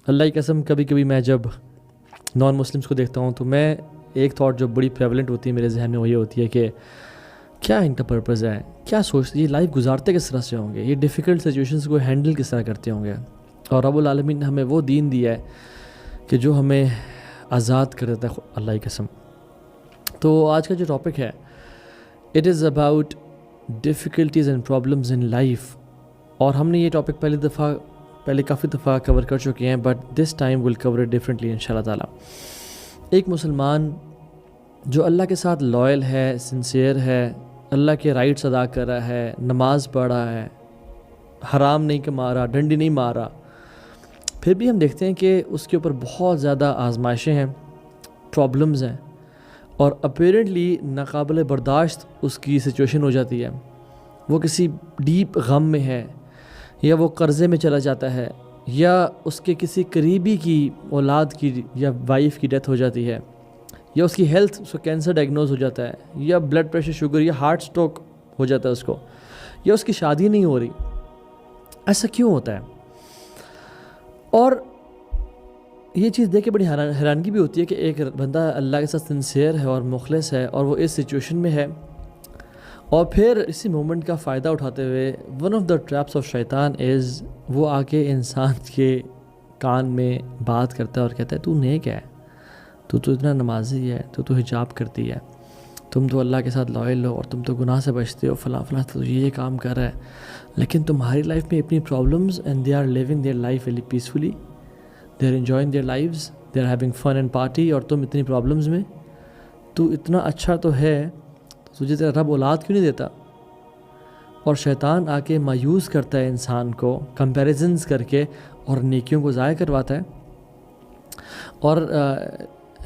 اللہ کی قسم کبھی کبھی میں جب نان مسلمس کو دیکھتا ہوں تو میں ایک تھاٹ جو بڑی پریولنٹ ہوتی ہے میرے ذہن میں وہ یہ ہوتی ہے کہ کیا ان کا پرپز ہے، کیا سوچتے، یہ لائف گزارتے کس طرح سے ہوں گے، یہ ڈیفیکلٹ سچویشنز کو ہینڈل کس طرح کرتے ہوں گے. اور رب العالمین نے ہمیں وہ دین دیا ہے کہ جو ہمیں آزاد کر دیتا ہے اللہ کی قسم. تو آج کا جو ٹاپک ہے it is about difficulties and problems in life. اور ہم نے یہ ٹاپک پہلے کافی دفعہ کور کر چکے ہیں، but this time will cover it differently ان شاء اللہ تعالیٰ. ایک مسلمان جو اللہ کے ساتھ لائل ہے، سنسیئر ہے، اللہ کے رائٹس ادا کر رہا ہے، نماز پڑھ رہا ہے، حرام نہیں کما رہا، ڈنڈی نہیں مار رہا، پھر بھی ہم دیکھتے ہیں کہ اس کے اوپر بہت زیادہ آزمائشیں ہیں، پرابلمز ہیں، اور اپیرنٹلی ناقابل برداشت اس کی سچویشن ہو جاتی ہے. وہ کسی ڈیپ غم میں ہے، یا وہ قرضے میں چلا جاتا ہے، یا اس کے کسی قریبی کی اولاد کی یا وائف کی ڈیتھ ہو جاتی ہے، یا اس کی ہیلتھ، اس کو کینسر ڈائگنوز ہو جاتا ہے، یا بلڈ پریشر، شوگر، یا ہارٹ سٹروک ہو جاتا ہے اس کو، یا اس کی شادی نہیں ہو رہی. ایسا کیوں ہوتا ہے؟ اور یہ چیز دیکھ کے بڑی حیرانگی بھی ہوتی ہے کہ ایک بندہ اللہ کے ساتھ سنسیئر ہے اور مخلص ہے، اور وہ اس سچویشن میں ہے، اور پھر اسی مومنٹ کا فائدہ اٹھاتے ہوئے one of the traps of شیطان از وہ آ کے انسان کے کان میں بات کرتا ہے اور کہتا ہے تو نیک ہے، تو اتنا نمازی ہے، تو حجاب کرتی ہے، تم تو اللہ کے ساتھ لائل ہو، اور تم تو گناہ سے بچتے ہو، فلاں فلاں، تو یہ کام کر رہا ہے، لیکن تمہاری لائف میں اتنی problems and they are living their life very peacefully, they are enjoying their lives, they are having fun and party, اور تم اتنی پرابلمز میں، تو اتنا اچھا تو ہے، تجھے تیرا رب اولاد کیوں نہیں دیتا؟ اور شیطان آ کے مایوس کرتا ہے انسان کو کمپیریزنز کر کے، اور نیکیوں کو ضائع کرواتا ہے. اور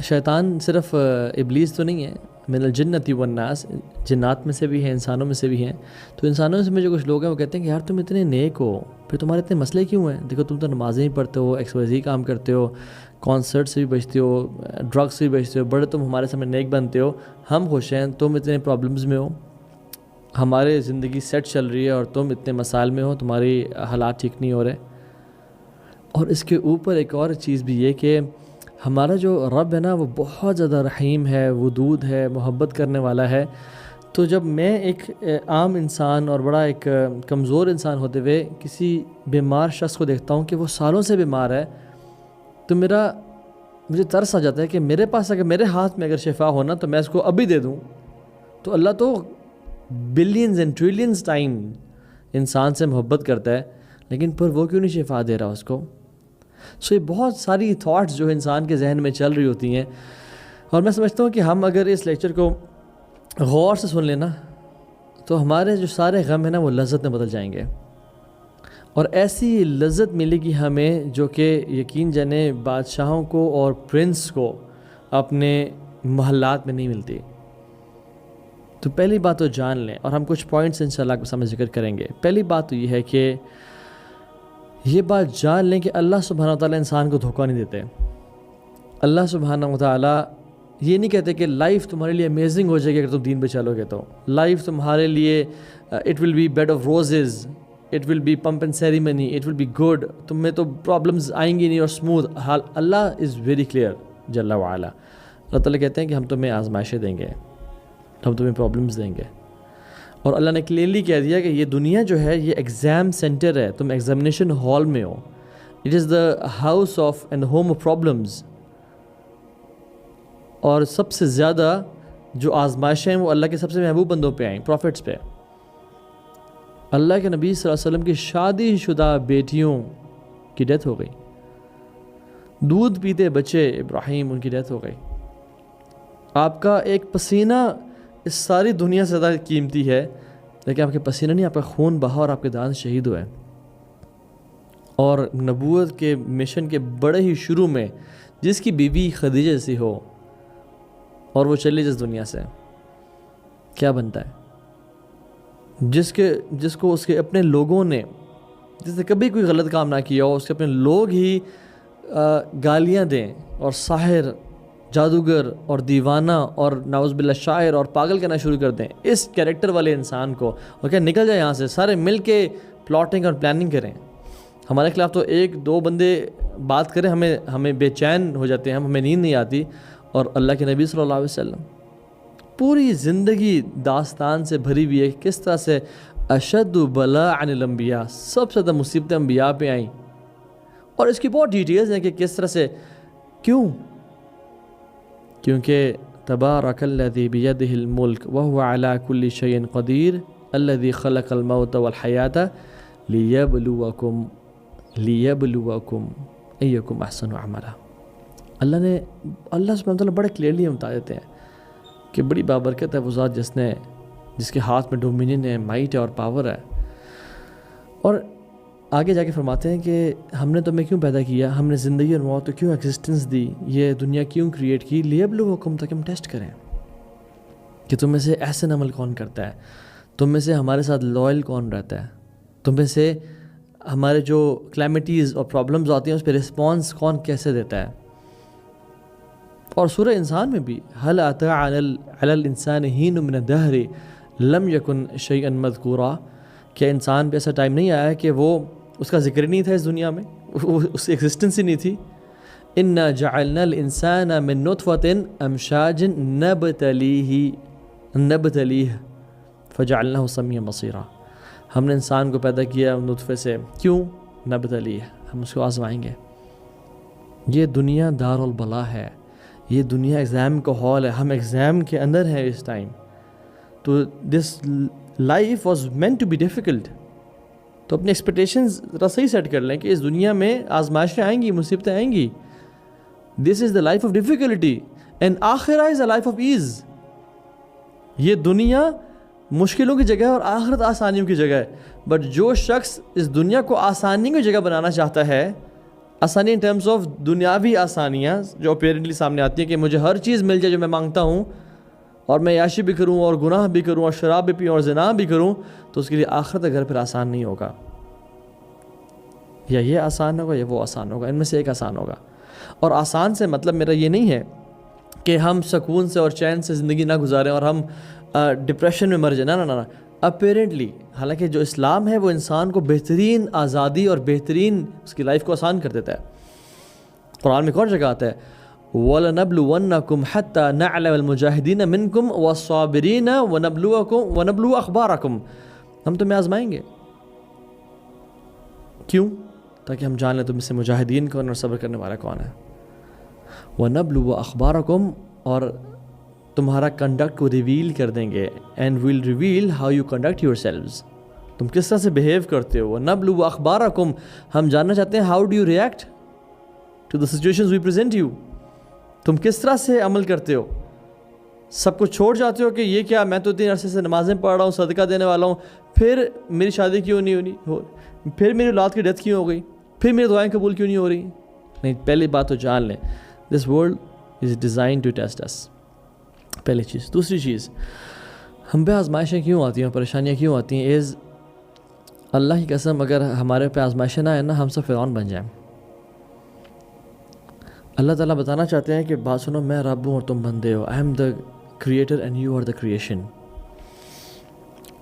شیطان صرف ابلیس تو نہیں ہے، من الجنۃ والناس، جنات میں سے بھی ہیں، انسانوں میں سے بھی ہیں. تو انسانوں میں جو کچھ لوگ ہیں وہ کہتے ہیں کہ یار تم اتنے نیک ہو، پھر تمہارے اتنے مسئلے کیوں ہیں؟ دیکھو تم تو نمازیں ہی پڑھتے ہو، XYZ کام کرتے ہو، کانسرٹ سے بھی بچتے ہو، ڈرگس سے بھی بچتے ہو، بڑے تم ہمارے سامنے نیک بنتے ہو، ہم خوش ہیں، تم اتنے پرابلمز میں ہو، ہمارے زندگی سیٹ چل رہی ہے اور تم اتنے مسائل میں ہو، تمہاری حالات ٹھیک نہیں ہو رہے. اور اس کے اوپر ایک اور چیز بھی یہ کہ ہمارا جو رب ہے نا وہ بہت زیادہ رحیم ہے، ودود ہے، محبت کرنے والا ہے. تو جب میں ایک عام انسان اور بڑا ایک کمزور انسان ہوتے ہوئے کسی بیمار شخص کو دیکھتا ہوں کہ وہ سالوں سے بیمار ہے، تو مجھے ترس آ جاتا ہے کہ میرے پاس اگر میرے ہاتھ میں اگر شفا ہونا تو میں اس کو ابھی دے دوں. تو اللہ تو بلینز اینڈ ٹریلینز ٹائم انسان سے محبت کرتا ہے، لیکن پر وہ کیوں نہیں شفا دے رہا اس کو؟ یہ بہت ساری تھاٹس جو انسان کے ذہن میں چل رہی ہوتی ہیں. اور میں سمجھتا ہوں کہ ہم اگر اس لیکچر کو غور سے سن لینا تو ہمارے جو سارے غم ہیں نا وہ لذت میں بدل جائیں گے، اور ایسی لذت ملے گی ہمیں جو کہ یقین جانے بادشاہوں کو اور پرنس کو اپنے محلات میں نہیں ملتی. تو پہلی بات تو جان لیں، اور ہم کچھ پوائنٹس انشاءاللہ آپ کے سامنے ذکر کریں گے. پہلی بات تو یہ ہے کہ یہ بات جان لیں کہ اللہ سبحانہ وتعالیٰ انسان کو دھوکہ نہیں دیتے. اللہ سبحانہ وتعالیٰ یہ نہیں کہتے کہ لائف تمہارے لیے امیزنگ ہو جائے گی اگر تم دین پہ چلو گے، تو لائف تمہارے لیے it will be bed of roses, it will be pomp and ceremony, it will be good, تم میں تو پرابلمز آئیں گی نہیں اور smooth. Allah is very clear جل وعلا. اللہ تعالیٰ کہتے ہیں کہ ہم تمہیں آزمائشیں دیں گے، ہم تمہیں پرابلمز دیں گے. اور اللہ نے کلیئرلی کہہ دیا کہ یہ دنیا جو ہے یہ ایگزام سینٹر ہے، تم ایگزامینیشن ہال میں ہو. It is the house of and home of problems. اور سب سے زیادہ جو آزمائشیں ہیں وہ اللہ کے سب سے محبوب بندوں پہ آئیں، پروفٹس پہ. اللہ کے نبی صلی اللہ علیہ وسلم کی شادی شدہ بیٹیوں کی ڈیتھ ہو گئی، دودھ پیتے بچے ابراہیم ان کی ڈیتھ ہو گئی. آپ کا ایک پسینہ اس ساری دنیا سے زیادہ قیمتی ہے، لیکن آپ کے پسینہ نہیں، آپ کا خون بہا اور آپ کے دانت شہید ہوئے. اور نبوت کے مشن کے بڑے ہی شروع میں جس کی بیوی خدیجہ جیسی ہو اور وہ چلی جس دنیا سے، کیا بنتا ہے؟ جس کو اس کے اپنے لوگوں نے، جس نے کبھی کوئی غلط کام نہ کیا ہو، اس کے اپنے لوگ ہی گالیاں دیں اور ساحر، جادوگر اور دیوانہ اور نعوذ باللہ شاعر اور پاگل کہنا شروع کر دیں اس کیریکٹر والے انسان کو، اور کہ نکل جائے یہاں سے، سارے مل کے پلاٹنگ اور پلاننگ کریں. ہمارے خلاف تو ایک دو بندے بات کریں ہمیں بے چین ہو جاتے ہیں، ہمیں نیند نہیں آتی، اور اللہ کے نبی صلی اللہ علیہ وسلم پوری زندگی داستان سے بھری ہوئی ہے، کس طرح سے اشد بلاء عن الانبیاء، سب سے زیادہ مصیبتیں انبیاء پہ آئیں، اور اس کی بہت ڈیٹیلز ہیں کہ کس طرح سے، کیونکہ تبارک الذی بیدہ الملک وہو علی کل شیء قدیر الذی خلق الموت والحیاۃ لیبلوکم ایکم احسن عملا۔ اللہ سبحانہ وتعالیٰ بڑے کلیئرلی ہم بتا دیتے ہیں کہ بڑی بابرکت ہے وہ ذات جس کے ہاتھ میں ڈومینین ہے، مائٹ ہے اور پاور ہے، اور آگے جا کے فرماتے ہیں کہ ہم نے تمہیں کیوں پیدا کیا، ہم نے زندگی اور موت کو کیوں ایگزسٹنس دی، یہ دنیا کیوں کریٹ کی، لیبلوکم، تاکہ ہم ٹیسٹ کریں کہ تم میں سے احسن عمل کون کرتا ہے، تم میں سے ہمارے ساتھ لائل کون رہتا ہے، تم میں سے ہمارے جو کلیمٹیز اور پرابلمز آتی ہیں اس پہ رسپانس کون کیسے دیتا ہے۔ اور سورہ انسان میں بھی هل اتى علی الانسان حین من الدہر لم یکن شیئا مذکورا، کہ انسان پہ ایسا ٹائم نہیں آیا کہ وہ اس کا ذکر نہیں تھا اس دنیا میں، اس کی ایگزسٹنس ہی نہیں تھی۔ انا جعلنا الانسان من نطفۃ امشاج نبتلیہ فجعلناہ سمیعا بصیرا، ہم نے انسان کو پیدا کیا نطفے سے، کیوں؟ نبتلیہ، ہم اس کو آزمائیں گے۔ یہ دنیا دار البلا ہے، یہ دنیا ایگزام کا ہال ہے، ہم ایگزام کے اندر ہیں اس ٹائم، تو this life was meant to be difficult. تو اپنی ایکسپیکٹیشنز ذرا صحیح سیٹ کر لیں کہ اس دنیا میں آزمائشیں آئیں گی، مصیبتیں آئیں گی، this is the life of difficulty and آخرہ is the life of ease. یہ دنیا مشکلوں کی جگہ ہے اور آخرت آسانیوں کی جگہ ہے، بٹ جو شخص اس دنیا کو آسانی کی جگہ بنانا چاہتا ہے، آسانی ان ٹرمز آف دنیاوی آسانیاں جو اپیرنٹلی سامنے آتی ہیں کہ مجھے ہر چیز مل جائے جو میں مانگتا ہوں، اور میں عیاشی بھی کروں اور گناہ بھی کروں اور شراب بھی پیوں اور زنا بھی کروں، تو اس کے لیے آخرت کا گھر پھر آسان نہیں ہوگا، یا یہ آسان ہوگا یا وہ آسان ہوگا، ان میں سے ایک آسان ہوگا۔ اور آسان سے مطلب میرا یہ نہیں ہے کہ ہم سکون سے اور چین سے زندگی نہ گزاریں اور ہم ڈپریشن میں مر جائیں، نہ اپیرنٹلی، حالانکہ جو اسلام ہے وہ انسان کو بہترین آزادی اور بہترین اس کی لائف کو آسان کر دیتا ہے۔ قرآن میں ایک اور جگہ آتا ہے وَلَنَبْلُوَنَّكُمْ حَتَّى نَعْلَمَ الْمُجَاهِدِينَ مِنْكُمْ وَالصَّابِرِينَ وَنَبْلُوَ أَخْبَارَكُمْ، ہم تمہیں آزمائیں گے، کیوں؟ تاکہ ہم جان لیں تم سے مجاہدین کون اور صبر کرنے والا کون ہے۔ وَنَبْلُوَ أَخْبَارَكُمْ، اور تمہارا کنڈکٹ کو ریویل کر دیں گے، and we'll reveal how you conduct yourselves, تم کس طرح سے بیہیو کرتے ہو۔ وَنَبْلُوَ أَخْبَارَكُمْ، ہم جاننا چاہتے ہیں how do you react to the situations we present you, تم کس طرح سے عمل کرتے ہو، سب کچھ چھوڑ جاتے ہو کہ یہ کیا، میں تو 3 عرصے سے نمازیں پڑھ رہا ہوں، صدقہ دینے والا ہوں، پھر میری شادی کیوں نہیں ہو، پھر میری اولاد کی ڈیتھ کیوں ہو گئی، پھر میری دعائیں قبول کیوں نہیں ہو رہی؟ نہیں، پہلی بات تو جان لیں this world is design to test us, پہلی چیز۔ دوسری چیز، ہم پہ آزمائشیں کیوں آتی ہیں، پریشانیاں کیوں آتی ہیں، اللہ کی قسم اگر ہمارے پہ آزمائشیں نہ آئیں نا، ہم سب فرعون بن جائیں۔ اللہ تعالیٰ بتانا چاہتے ہیں کہ بات سنو، میں رب ہوں اور تم بندے ہو، I am the creator and you are the creation.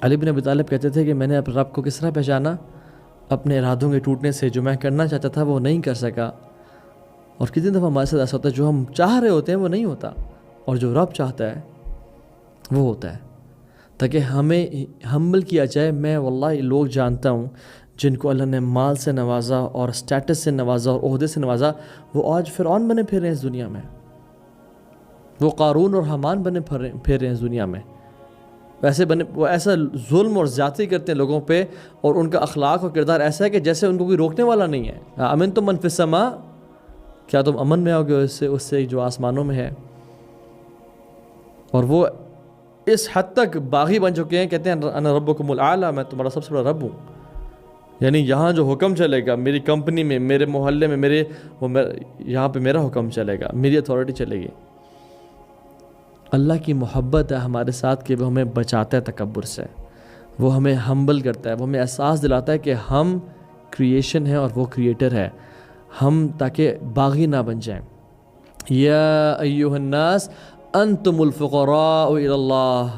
Ali bin Abi Talib کہتے تھے کہ میں نے اپنے رب کو کس طرح پہچانا، اپنے ارادوں کے ٹوٹنے سے، جو میں کرنا چاہتا تھا وہ نہیں کر سکا، اور کتنی دفعہ ہمارے ساتھ ایسا ہوتا ہے جو ہم چاہ رہے ہوتے ہیں وہ نہیں ہوتا، اور جو رب چاہتا ہے وہ ہوتا ہے، تاکہ ہمیں ہمبل کیا جائے۔ میں واللہ لوگ جانتا ہوں جن کو اللہ نے مال سے نوازا اور سٹیٹس سے نوازا اور عہدے سے نوازا، وہ آج فرعون بنے پھر رہے ہیں اس دنیا میں، وہ قارون اور حامان بنے پھر رہے ہیں اس دنیا میں، ویسے بنے، وہ ایسا ظلم اور زیادتی کرتے ہیں لوگوں پہ، اور ان کا اخلاق اور کردار ایسا ہے کہ جیسے ان کو کوئی روکنے والا نہیں ہے۔ امن تم من فی السماء، کیا تم امن میں ہوگے اس سے جو آسمانوں میں ہے؟ اور وہ اس حد تک باغی بن چکے ہیں، کہتے ہیں انا ربکم الاعلی، میں تمہارا سب سے بڑا رب ہوں، یعنی یہاں جو حکم چلے گا، میری کمپنی میں، میرے محلے میں، یہاں پہ میرا حکم چلے گا، میری اتھارٹی چلے گی۔ اللہ کی محبت ہے ہمارے ساتھ کہ وہ ہمیں بچاتا ہے تکبر سے، وہ ہمیں ہمبل کرتا ہے، وہ ہمیں احساس دلاتا ہے کہ ہم کریشن ہے اور وہ کریٹر ہے، ہم تاکہ باغی نہ بن جائیں۔ یا ایہا الناس انتم الفقراء الی اللہ،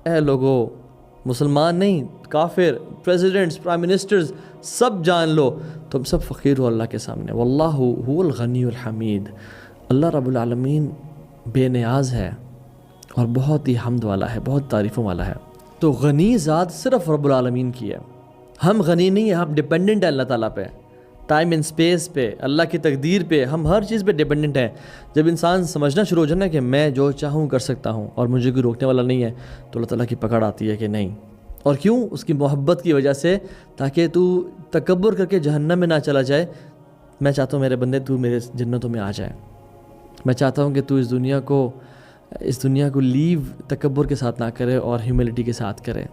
اے لوگو، مسلمان نہیں، کافر، پریزیڈنٹس، پرائم منسٹرز، سب جان لو تم سب فقیر ہو اللہ کے سامنے. واللہ هو الغنی الحمید. اللہ رب العالمین بے نیاز ہے اور بہت ہی حمد والا ہے, بہت تعریفوں والا ہے. تو غنی ذات صرف رب العالمین کی ہے. ہم غنی نہیں ہیں, ہم ڈیپینڈنٹ ہیں اللہ تعالیٰ پہ, ٹائم اینڈ اسپیس پہ, اللہ کی تقدیر پہ, ہم ہر چیز پہ ڈیپینڈنٹ ہیں. جب انسان سمجھنا شروع ہو جائے نا کہ میں جو چاہوں کر سکتا ہوں اور مجھے کوئی روکنے والا نہیں ہے, تو اللہ تعالیٰ کی پکڑ آتی ہے کہ نہیں. اور کیوں؟ اس کی محبت کی وجہ سے, تاکہ تو تکبر کر کے جہنم میں نہ چلا جائے. میں چاہتا ہوں میرے بندے تو میرے جنتوں میں آ جائے. میں چاہتا ہوں کہ تو اس دنیا کو لیو تکبر کے ساتھ نہ کرے اور ہیوملٹی کے ساتھ کرے.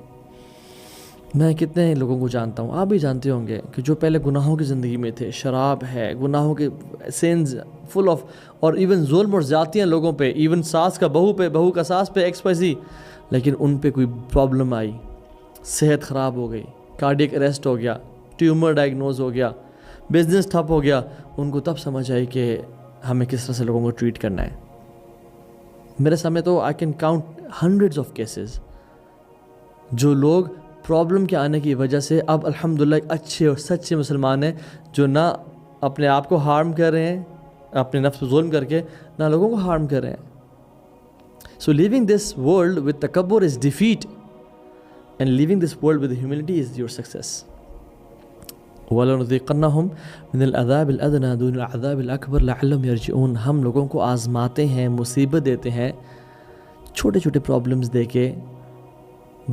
میں کتنے لوگوں کو جانتا ہوں, آپ بھی جانتے ہوں گے, کہ جو پہلے گناہوں کی زندگی میں تھے, شراب ہے, گناہوں کے سینز فل آف, اور ایون ظلم اور زیادتیاں لوگوں پہ, ایون ساس کا بہو پہ, بہو کا ساس پہ, XYZ. لیکن ان پہ کوئی پرابلم آئی, صحت خراب ہو گئی, کارڈیک اریسٹ ہو گیا, ٹیومر ڈائگنوز ہو گیا, بزنس ٹھپ ہو گیا, ان کو تب سمجھ آئی کہ ہمیں کس طرح سے لوگوں کو ٹریٹ کرنا ہے. میرے سامنے تو I can count hundreds of cases جو لوگ پرابلم کے آنے کی وجہ سے اب الحمدللہ ایک اچھے اور سچے مسلمان ہیں, جو نہ اپنے آپ کو ہارم کر رہے ہیں اپنے نفس پر ظلم کر کے, نہ لوگوں کو ہارم کر رہے ہیں. So living this world with تکبر is defeat, and living this world with humility is your success. وَلَنُذِيقَنَّهُمْ مِنَ الْعَذَابِ الْأَدْنَىٰ دُونَ الْعَذَابِ الْأَكْبَرِ لَعَلَّهُمْ يَرْجِعُونَ. ہم لوگوں کو آزماتے ہیں, مصیبت دیتے ہیں, چھوٹے چھوٹے پرابلمز دے کے,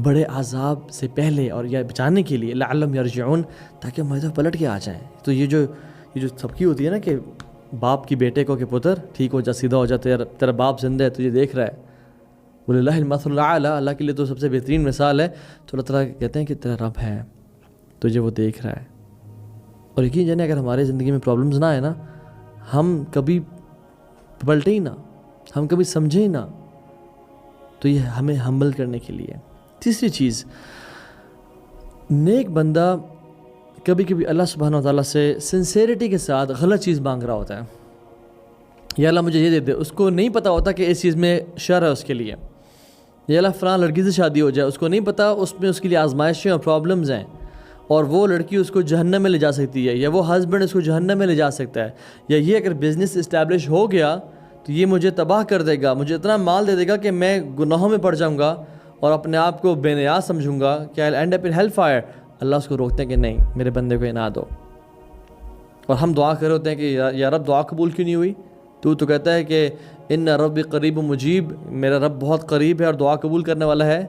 بڑے عذاب سے پہلے اور یا بچانے کے لیے. لعلہم یرجعون, تاکہ ہماری طرف پلٹ کے آ جائیں. تو یہ جو سبکی ہوتی ہے نا کہ باپ کی بیٹے کو کہ پتر ٹھیک ہو جا, سیدھا ہو جا, تیرا باپ زندہ ہے, تجھے دیکھ رہا ہے. وَلِلَّهِ الْمَثَلُ الْأَعْلَىٰ, اللہ کے لیے تو سب سے بہترین مثال ہے. تو اللہ تعالیٰ کہتے ہیں کہ تیرا رب ہے, تجھے وہ دیکھ رہا ہے. اور یقین جانے اگر ہمارے زندگی میں پرابلمز نہ آئے نا, ہم کبھی پلٹے ہی نہ, ہم کبھی سمجھے ہی نہ, تو یہ ہمیں ہمبل کرنے کے لیے. تیسری چیز, نیک بندہ کبھی کبھی اللہ سبحانہ و تعالیٰ سے سنسیریٹی کے ساتھ غلط چیز مانگ رہا ہوتا ہے. یا اللہ مجھے یہ دے دے, اس کو نہیں پتہ ہوتا کہ اس چیز میں شر ہے اس کے لیے. یا اللہ فلاں لڑکی سے شادی ہو جائے, اس کو نہیں پتہ اس میں اس کے لیے آزمائشیں اور پرابلمز ہیں, اور وہ لڑکی اس کو جہنم میں لے جا سکتی ہے, یا وہ ہسبینڈ اس کو جہنم میں لے جا سکتا ہے, یا یہ اگر بزنس اسٹیبلش ہو گیا تو یہ مجھے تباہ کر دے گا, مجھے اتنا مال دے دے گا کہ میں گناہوں میں پڑ جاؤں گا اور اپنے آپ کو بے نیاز سمجھوں گا کہ I'll end up in hell fire. اللہ اس کو روکتے ہیں کہ نہیں, میرے بندے کو یہ نہ دو. اور ہم دعا کر رہے ہوتے ہیں کہ یا رب دعا قبول کیوں نہیں ہوئی؟ تو کہتا ہے کہ ان رب قریب مجیب, میرا رب بہت قریب ہے اور دعا قبول کرنے والا ہے,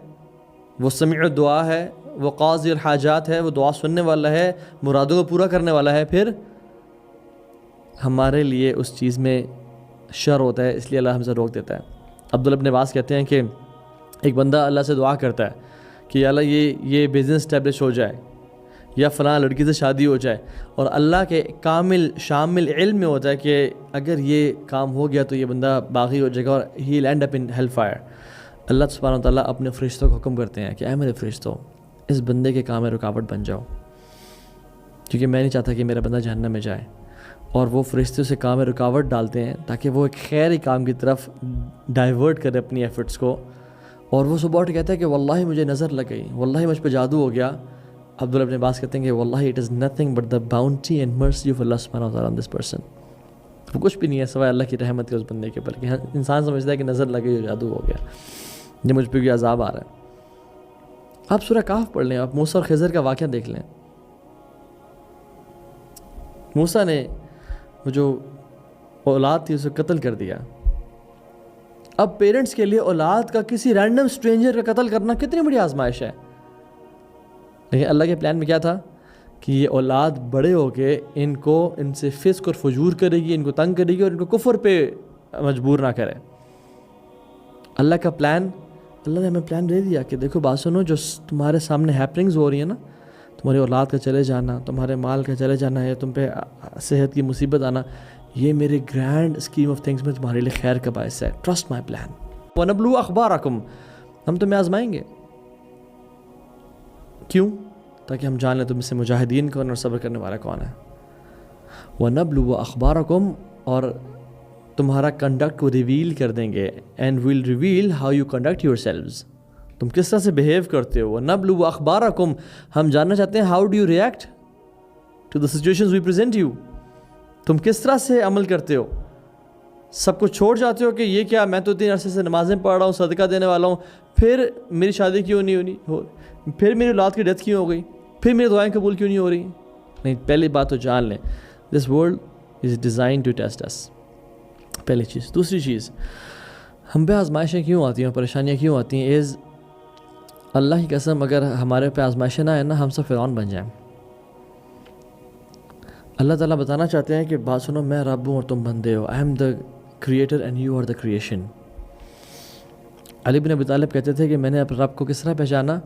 وہ سمیع الدعا ہے, وہ قاضی الحاجات ہے, وہ دعا سننے والا ہے, مرادوں کو پورا کرنے والا ہے. پھر ہمارے لیے اس چیز میں شر ہوتا ہے, اس لیے اللہ ہم سے روک دیتا ہے. عبداللہ ابن عباس کہتے ہیں کہ ایک بندہ اللہ سے دعا کرتا ہے کہ اللہ یہ بزنس اسٹیبلش ہو جائے, یا فلاں لڑکی سے شادی ہو جائے, اور اللہ کے کامل شامل علم میں ہوتا ہے کہ اگر یہ کام ہو گیا تو یہ بندہ باغی ہو جائے گا اور ہی will end up in hell fire. اللہ سبحانہ و تعالیٰ اپنے فرشتوں کو حکم کرتے ہیں کہ اے میرے فرشتوں, اس بندے کے کام میں رکاوٹ بن جاؤ, کیونکہ میں نہیں چاہتا کہ میرا بندہ جہنم میں جائے. اور وہ فرشتے سے کام میں رکاوٹ ڈالتے ہیں تاکہ وہ ایک خیر کام کی طرف ڈائیورٹ کرے اپنی ایفرٹس کو. اور وہ صبح اٹھ کہتا ہے کہ واللہ مجھے نظر لگ گئی, واللہ مجھ پہ جادو ہو گیا. عبداللہ ابن عباس کہتے ہیں کہ واللہ it is nothing but the bounty and mercy of Allah سبحانہ و تعالیٰ آن دس پرسن. وہ کچھ بھی نہیں ہے سوائے اللہ کی رحمت کے اس بندے کے اوپر, کہ انسان سمجھتا ہے کہ نظر لگ گئی, جادو ہو گیا, یہ مجھ پہ کوئی عذاب آ رہا ہے. آپ سورہ کہف پڑھ لیں, آپ موسیٰ اور خضر کا واقعہ دیکھ لیں. موسیٰ نے وہ جو اولاد تھی اسے قتل کر دیا. اب پیرنٹس کے لیے اولاد کا کسی رینڈم اسٹرینجر کا قتل کرنا کتنی بڑی آزمائش ہے. لیکن اللہ کے پلان میں کیا تھا کہ یہ اولاد بڑے ہو کے ان سے فسق اور فجور کرے گی, ان کو تنگ کرے گی اور ان کو کفر پہ مجبور نہ کرے. اللہ کا پلان, اللہ نے ہمیں پلان دے دیا کہ دیکھو بات سنو, جو تمہارے سامنے ہیپننگز ہو رہی ہیں نا, تمہاری اولاد کا چلے جانا, تمہارے مال کا چلے جانا, یا تم پہ صحت کی مصیبت آنا, یہ میرے گرینڈ اسکیم آف تھنگس میں تمہارے لیے خیر کا باعث ہے. Trust my plan. وَنَبْلُوَ أَخْبَارَكُمْ, ہم تمہیں آزمائیں گے. کیوں؟ تاکہ ہم جان لیں تم سے مجاہدین کون اور صبر کرنے والا کون ہے. وَنَبْلُوَ أَخْبَارَكُمْ, اور تمہارا کنڈکٹ کو ریویل کر دیں گے. And we'll reveal how you conduct yourselves, تم کس طرح سے بیہیو کرتے ہو. وَنَبْلُوَ أَخْبَارَكُمْ, ہم جاننا چاہتے ہیں how do you react to the situations we present you. تم کس طرح سے عمل کرتے ہو؟ سب کچھ چھوڑ جاتے ہو کہ یہ کیا، میں تو 3 عرصے سے نمازیں پڑھ رہا ہوں، صدقہ دینے والا ہوں، پھر میری شادی کیوں نہیں ہونی، پھر میری اولاد کی ڈیتھ کیوں ہو گئی، پھر میری دعائیں قبول کیوں نہیں ہو رہی؟ نہیں، پہلی بات تو جان لیں this world is design to test us, پہلی چیز. دوسری چیز، ہم پہ آزمائشیں کیوں آتی ہیں، پریشانیاں کیوں آتی ہیں؟ اللہ کی قسم اگر ہمارے پہ آزمائشیں نہ آئیں نا، ہم سب فرعون بن جائیں. اللہ تعالیٰ بتانا چاہتے ہیں کہ بات سنو، میں رب ہوں اور تم بندے ہو. I am the creator and you are the creation. Ali bin Abi Talib کہتے تھے کہ میں نے اپنے رب کو کس طرح پہچانا؟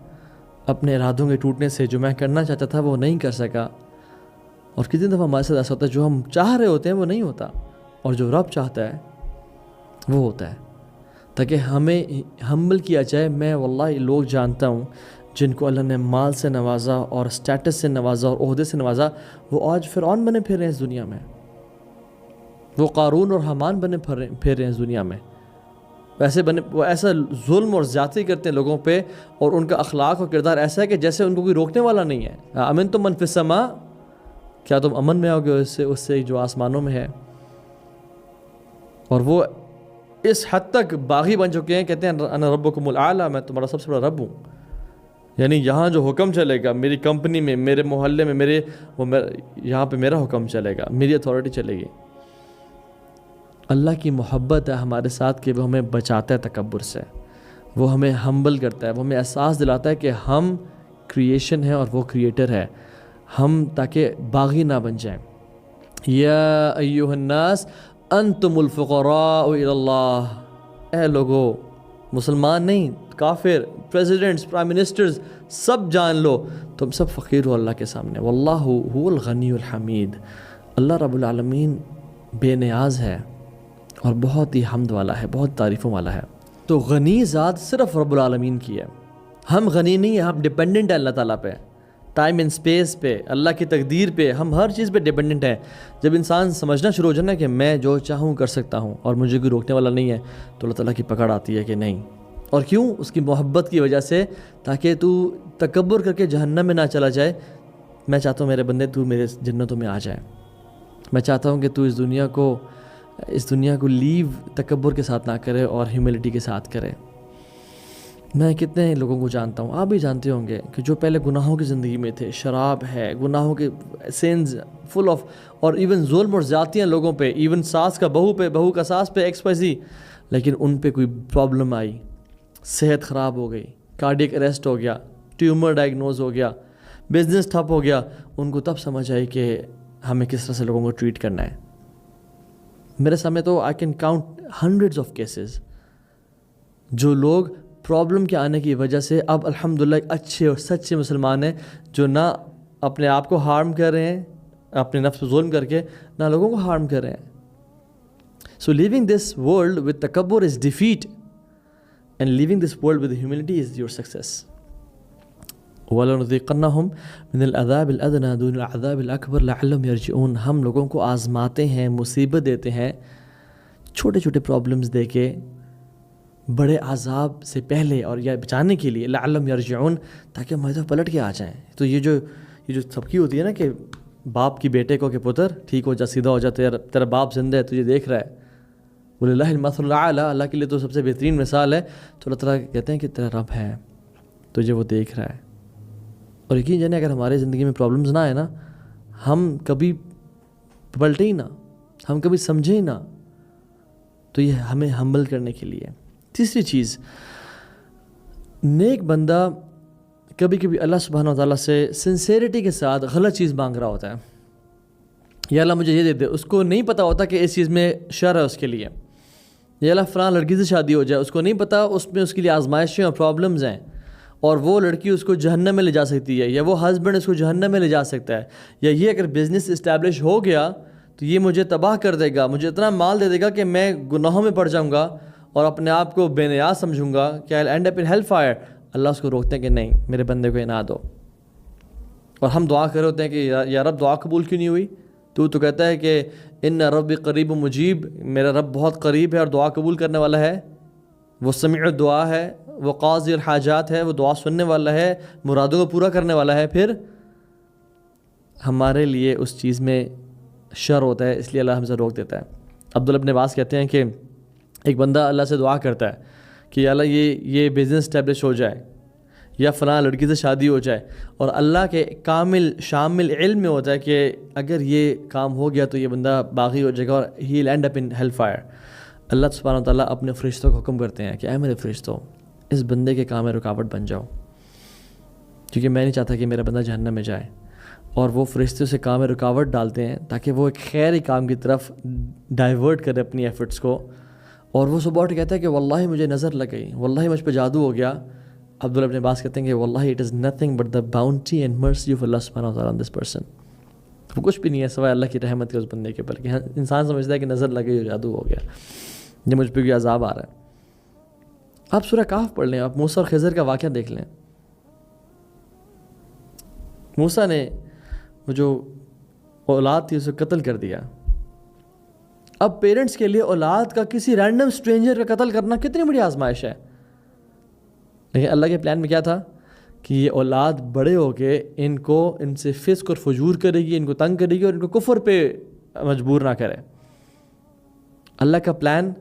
اپنے ارادوں کے ٹوٹنے سے. جو میں کرنا چاہتا تھا وہ نہیں کر سکا. اور کتنی دفعہ ہمارے ساتھ ایسا ہوتا ہے، جو ہم چاہ رہے ہوتے ہیں وہ نہیں ہوتا، اور جو رب چاہتا ہے وہ ہوتا ہے. تاکہ ہمیں ہمبل کیا جائے. میں واللہ لوگ جانتا ہوں جن کو اللہ نے مال سے نوازا اور سٹیٹس سے نوازا اور عہدے سے نوازا، وہ آج فرعون بنے پھر رہے ہیں اس دنیا میں. وہ قارون اور حامان بنے پھر رہے ہیں اس دنیا میں. وہ ایسا ظلم اور زیادتی کرتے ہیں لوگوں پہ، اور ان کا اخلاق اور کردار ایسا ہے کہ جیسے ان کو کوئی روکنے والا نہیں ہے. امن تم من فی السماء، کیا تم امن میں ہوگے اس سے جو آسمانوں میں ہے؟ اور وہ اس حد تک باغی بن چکے ہیں، کہتے ہیں انا ربکم الاعلی، میں تمہارا سب سے بڑا رب ہوں. یعنی یہاں جو حکم چلے گا، میری کمپنی میں، میرے محلے میں، یہاں پہ میرا حکم چلے گا، میری اتھارٹی چلے گی. اللہ کی محبت ہے ہمارے ساتھ کہ وہ ہمیں بچاتا ہے تکبر سے. وہ ہمیں ہمبل کرتا ہے، وہ ہمیں احساس دلاتا ہے کہ ہم کریشن ہے اور وہ کریٹر ہے. ہم تاکہ باغی نہ بن جائیں. یا ایھا الناس انتم الفقراء الی اللہ، اے لوگو، مسلمان نہیں، کافر، پریزیڈنٹس، پرائم منسٹرز، سب جان لو تم سب فقیر ہو اللہ کے سامنے. واللہ هو الغنی الحمید، اللہ رب العالمین بے نیاز ہے اور بہت ہی حمد والا ہے، بہت تعریفوں والا ہے. تو غنی ذات صرف رب العالمین کی ہے. ہم غنی نہیں ہیں، ہم ڈیپینڈنٹ ہیں اللہ تعالیٰ پہ، ٹائم اینڈ اسپیس پہ، اللہ کی تقدیر پہ، ہم ہر چیز پہ ڈیپینڈنٹ ہیں. جب انسان سمجھنا شروع ہو جائے نا کہ میں جو چاہوں کر سکتا ہوں اور مجھے کوئی روکنے والا نہیں ہے، تو اللہ تعالیٰ کی پکڑ آتی ہے کہ نہیں. اور کیوں؟ اس کی محبت کی وجہ سے، تاکہ تو تکبر کر کے جہنم میں نہ چلا جائے. میں چاہتا ہوں میرے بندے تو میرے جنتوں میں آ جائے. میں چاہتا ہوں کہ تو اس دنیا کو لیو تکبر کے ساتھ نہ کرے اور ہیوملٹی کے ساتھ کرے. میں کتنے لوگوں کو جانتا ہوں، آپ بھی جانتے ہوں گے، کہ جو پہلے گناہوں کی زندگی میں تھے، شراب ہے، گناہوں کے سینز فل آف، اور ایون ظلم اور زیادتیاں لوگوں پہ، ایون ساس کا بہو پہ، بہو کا ساس پہ، ایکس وائی زی. لیکن ان پہ کوئی پرابلم آئی، صحت خراب ہو گئی، کارڈیک اریسٹ ہو گیا، ٹیومر ڈائگنوز ہو گیا، بزنس ٹھپ ہو گیا، ان کو تب سمجھ آئی کہ ہمیں کس طرح سے لوگوں کو ٹریٹ کرنا ہے. میرے سامنے تو I can count hundreds of cases, جو لوگ پرابلم کے آنے کی وجہ سے اب الحمدللہ ایک اچھے اور سچے مسلمان ہیں، جو نہ اپنے آپ کو ہارم کر رہے ہیں اپنے نفس پر ظلم کر کے، نہ لوگوں کو ہارم کر رہے ہیں. So living this world with تکبر is defeat, and living this world with humility is your success. وَلَنُذِيقَنَّهُمْ مِنَ الْعَذَابِ الْأَدْنَىٰ دُونَ الْعَذَابِ الْأَكْبَرِ لَعَلَّهُمْ يَرْجِعُونَ. ہم لوگوں کو آزماتے ہیں، مصیبت دیتے ہیں، چھوٹے چھوٹے پرابلمز دے کے، بڑے عذاب سے پہلے اور یا بچانے کے لیے. لَعَلَّهُمْ يَرْجِعُونَ، تاکہ ہماری طرف پلٹ کے آ جائیں. تو یہ جو سبکی ہوتی ہے نا کہ باپ کی بیٹے کو کہ پتر ٹھیک ہو جا، سیدھا ہو جا، تیرا باپ زندہ ہے، تجھے دیکھ رہا ہے. وَلِلَّهِ الْمَثَلُ الْأَعْلَىٰ، اللہ کے لیے تو سب سے بہترین مثال ہے. تو اللہ تعالیٰ کہتے ہیں کہ تیرا رب ہے، تجھے وہ دیکھ رہا ہے. اور یقین جانے اگر ہمارے زندگی میں پرابلمز نہ آئے نا، ہم کبھی پلٹے ہی نہ، ہم کبھی سمجھے ہی نہ، تو یہ ہمیں ہمبل کرنے کے لیے. تیسری چیز، نیک بندہ کبھی کبھی اللہ سبحانہ و تعالیٰ سے سنسیریٹی کے ساتھ غلط چیز مانگ رہا ہوتا ہے. یا اللہ مجھے یہ دے دے، اس کو نہیں پتہ ہوتا کہ اس چیز میں شر ہے اس کے لیے. یا اللہ فلاں لڑکی سے شادی ہو جائے، اس کو نہیں پتہ اس میں اس کے لیے آزمائشیں اور پرابلمز ہیں، اور وہ لڑکی اس کو جہنم میں لے جا سکتی ہے، یا وہ ہسبینڈ اس کو جہنم میں لے جا سکتا ہے، یا یہ اگر بزنس اسٹیبلش ہو گیا تو یہ مجھے تباہ کر دے گا، مجھے اتنا مال دے دے گا کہ میں گناہوں میں پڑ جاؤں گا اور اپنے آپ کو بے نیاز سمجھوں گا کہ I'll end up in hell fire. اللہ اس کو روکتے ہیں کہ نہیں، میرے بندے کو یہ نہ دو. اور ہم دعا کر رہے ہوتے ہیں کہ یا رب دعا قبول کیوں نہیں ہوئی؟ تو کہتا ہے کہ ان رب قریب و مجیب، میرا رب بہت قریب ہے اور دعا قبول کرنے والا ہے. وہ سمیع دعا ہے، وہ قاضی الحاجات ہے، وہ دعا سننے والا ہے، مرادوں کو پورا کرنے والا ہے. پھر ہمارے لیے اس چیز میں شر ہوتا ہے، اس لیے اللہ ہم سے روک دیتا ہے۔ عبداللہ ابن عباس کہتے ہیں کہ ایک بندہ اللہ سے دعا کرتا ہے کہ اللہ یہ بزنس اسٹیبلش ہو جائے یا فلاں لڑکی سے شادی ہو جائے، اور اللہ کے کامل شامل علم میں ہوتا ہے کہ اگر یہ کام ہو گیا تو یہ بندہ باغی ہو جائے گا اور ہی لینڈ اپ ان ہیل فائر۔ اللہ سبحانہ و تعالیٰ اپنے فرشتوں کو حکم کرتے ہیں کہ اے میرے فرشتوں، اس بندے کے کام میں رکاوٹ بن جاؤ، کیونکہ میں نہیں چاہتا کہ میرا بندہ جہنم میں جائے۔ اور وہ فرشتے سے کام میں رکاوٹ ڈالتے ہیں تاکہ وہ ایک خیری کام کی طرف ڈائیورٹ کرے اپنی ایفرٹس کو، اور وہ صبح اٹھ کہتا ہے کہ واللہ مجھے نظر لگ گئی، واللہ مجھ پہ جادو ہو گیا۔ عبداللہ ابن عباس کہتے ہیں کہ واللہ it is nothing but the bounty and mercy of Allah سبحانہ و تعالیٰ آن دس پرسن۔ وہ کچھ بھی نہیں ہے سوائے اللہ کی رحمت کے اس بندے کے اوپر، کہ انسان سمجھتا ہے کہ نظر لگ گئی، جادو ہو گیا، یہ مجھ پہ کوئی عذاب آ رہا ہے۔ آپ سورہ کہف پڑھ لیں، آپ موسیٰ اور خضر کا واقعہ دیکھ لیں۔ موسیٰ نے وہ جو اولاد تھی اسے قتل کر دیا۔ اب پیرنٹس کے لیے اولاد کا کسی رینڈم اسٹرینجر کا قتل کرنا کتنی بڑی آزمائش ہے، لیکن اللہ کے پلان میں کیا تھا کہ یہ اولاد بڑے ہو کے ان سے فسق اور فجور کرے گی، ان کو تنگ کرے گی اور ان کو کفر پہ مجبور نہ کرے۔ اللہ کا پلان،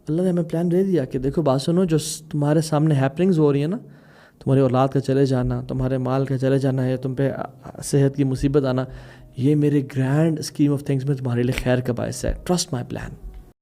اللہ نے ہمیں پلان دے دیا کہ دیکھو بات سنو، جو تمہارے سامنے ہیپننگز ہو رہی ہیں نا، تمہاری اولاد کا چلے جانا، تمہارے مال کا چلے جانا ہے، تم پہ صحت کی مصیبت آنا، یہ میرے گرینڈ اسکیم آف تھنگس میں تمہارے لیے خیر کا باعث ہے۔ Trust my plan.